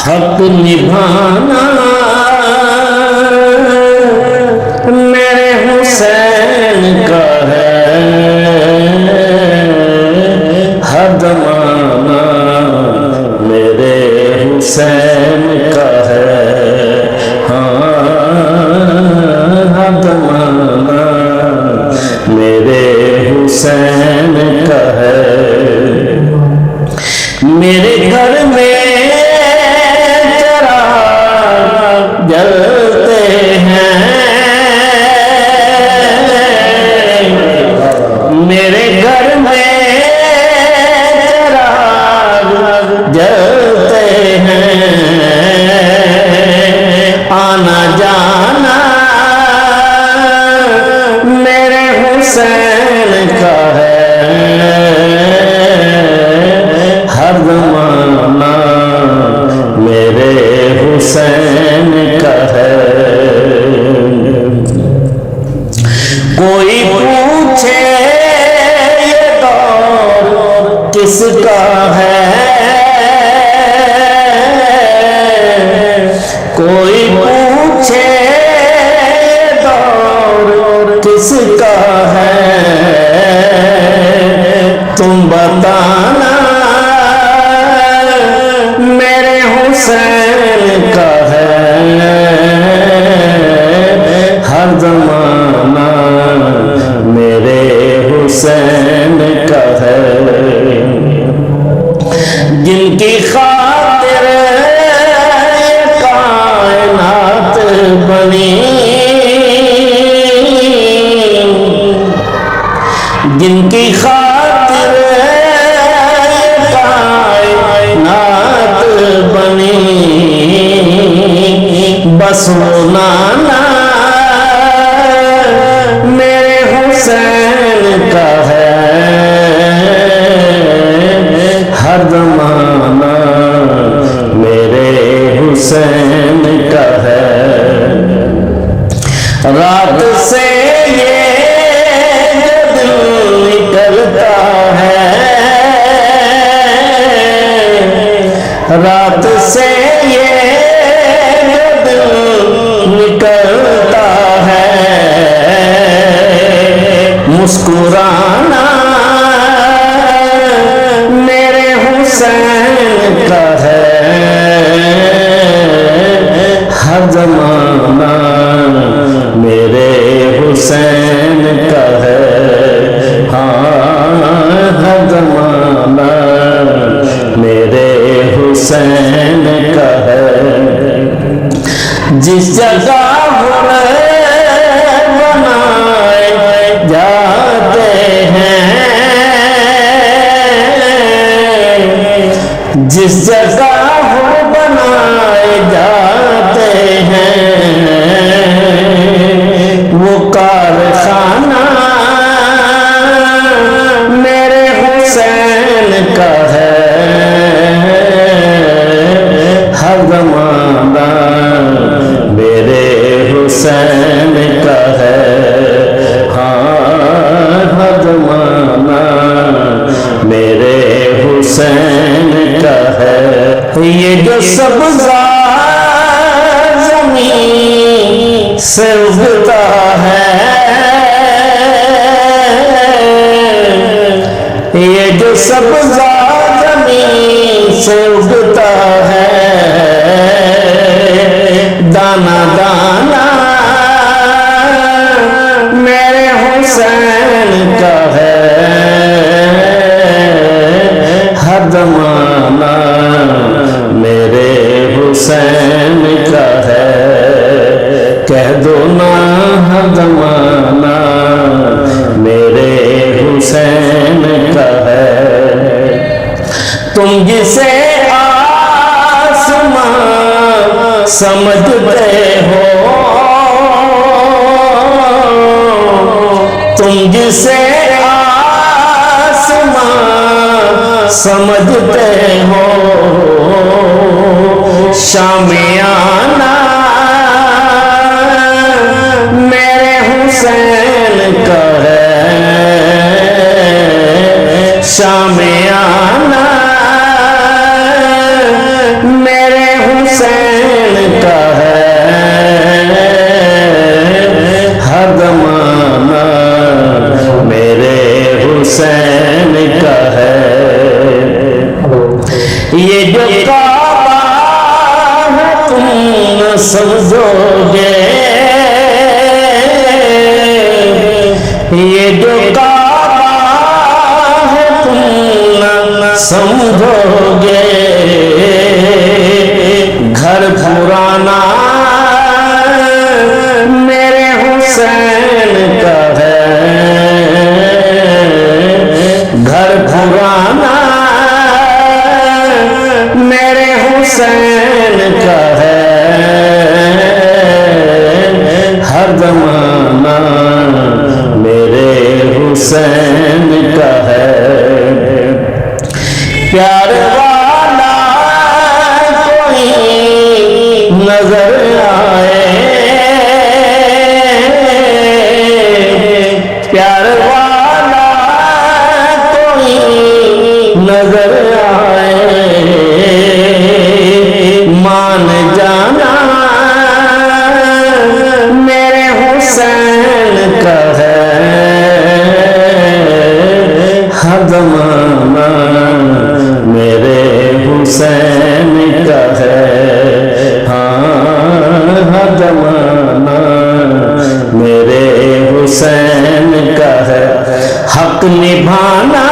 हक निभाना मेरे हुसैन का है, हद माना मेरे हुसैन का है। हाँ, हद माना मेरे हुसैन का है। मेरे घर में चिराग जलते हैं, मेरे घर में चिराग जलते हैं, आना जाना मेरे हुसैन का है, हर ज़माना मेरे हुसैन का है। कोई पूछे ये दौर किसका है, कोई पूछे ये दौर किसका है, तुम बताना मेरे हुसैन का है, हर ज़माना मेरे हुसैन का है। जिनकी खातिर कायनात बनी, जिनकी खातिर कायनात बनी, बस वो नाना मेरे हुसैन का है, हर ज़माना मेरे हुसैन का है। रात से ये दिन निकलता है, रात से ये दिन निकलता है, मुस्कुराना मेरे हुसैन का है, हर ज़माना मेरे हुसैन का है। हाँ, हर ज़माना मेरे हुसैन का है। जिस जगह बनाए जाते हैं, जिस जगह बनाए जाते हैं, वो कारखाना मेरे हुसैन का है, हर ज़माना मेरे हुसैन का है। हाँ, हर ज़माना मेरे हुसैन का है। ये जो सब्ज़ा ज़मीन से उगता है, ये जो सब्ज़ा ज़मीन से उगता है, दाना दाना मेरे हुसैन का है, हर ज़माना मेरे हुसैन का है। कह दो ना हर ज़माना मेरे हुसैन का है। तुम जिसे आसमां समझते हो, तुम जिसे आसमां समझते हो, शामियाना मेरे हुसैन का है, शामियाना मेरे समझोगे, ये जो काबा है तुम न समझोगे। घर पुराना मेरे हुसैन का है, घर पुराना मेरे हुसैन का है, हर ज़माना मेरे हुसैन का है। प्यार वाला कोई नजर आए, प्यार वाला कोई नजर आए, मान जाना मेरे हुसैन का है, हर ज़माना मेरे हुसैन का है। हाँ, हर ज़माना मेरे हुसैन का है। हक निभाना